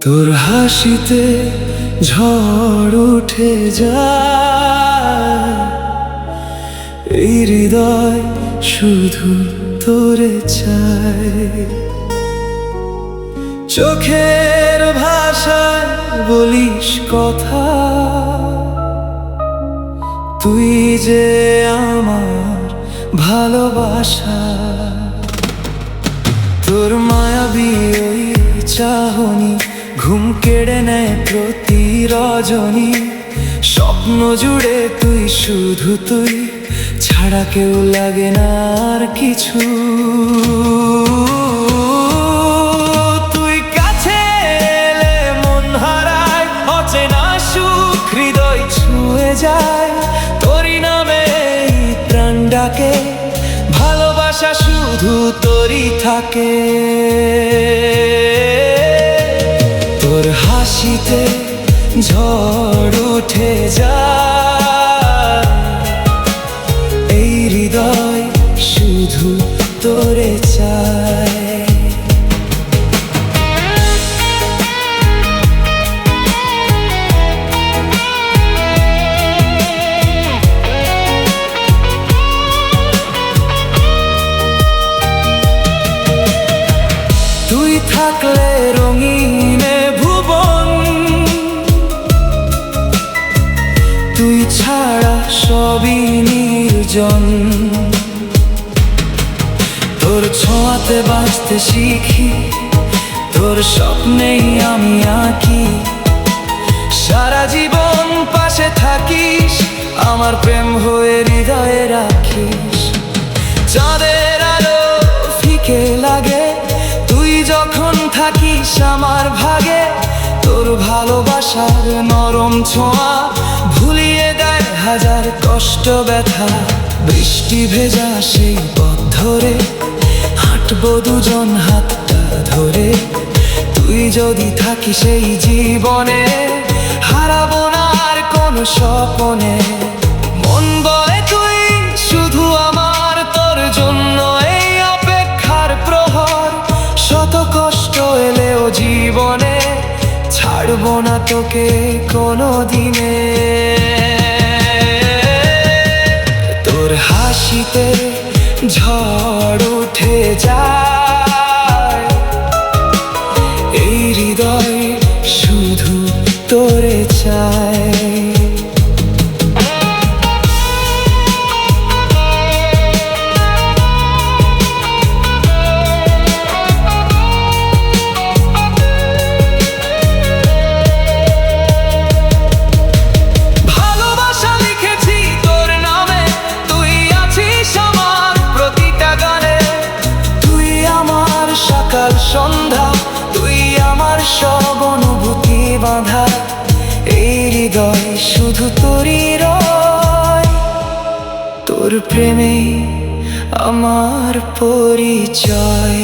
তোর হাসিতে ঝড় উঠে যায়, এই হৃদয় শুধু তোরে চায়। চোখের ভাষায় বলিস কথা, তুই যে আমার ভালোবাসা। তোর মায়াবী ওই চাহনি ঘুম কেড়ে নেয় প্রতি রজনী। স্বপ্ন জুড়ে তুই, শুধু তুই ছাড়া কেউ লাগে না আর কিছু। তুই কাছে এলে মন হারায়, অচেনা সুখ হৃদয় ছুঁয়ে যায়। তোরই নামে প্রাণ ডাকে, ভালোবাসা শুধু তোরই থাকে। তোর হাসিতে ঝড় উঠে যায়, এই হৃদয় শুধু তোরে চায়। তুই থাকলে রঙিনে ভুবন, তুই ছাড়া সবই নির্জন। তোর ছোঁয়াতে বাঁচতে শিখি, তোর স্বপ্নেই আমি আঁকি। সারা জীবন পাশে থাকিস, আমার প্রেম হয়ে হৃদয়ে রাখিস। চাঁদের আলো ফিকে লাগে, তুই যখন থাকিস আমার ভাগে। তোর ভালোবাসার নরম ছোঁয়া ভুলিয়ে দেয় হাজার কষ্ট ব্যথা। বৃষ্টি ভেজা সেই পথ ধরে হাঁটবো দুজন হাতটা ধরে। তুই যদি থাকিস এই জীবনে, হারাবো না আর কোনো স্বপনে। মন বলে তুই শুধু আমার, তোর জন্য এই অপেক্ষার প্রহর। শত কষ্ট এলেও জীবনে, ছাড়বো না তোকে কোনো দিনে। তোর হাসিতে ঝড় উঠে যায়, এই হৃদয় শুধু তোরে চায়। সকাল সন্ধ্যা তুই আমার সব অনুভূতি বাঁধা, এই হৃদয় শুধু তোরই রয়। তোর প্রেমে আমার পরিচয়।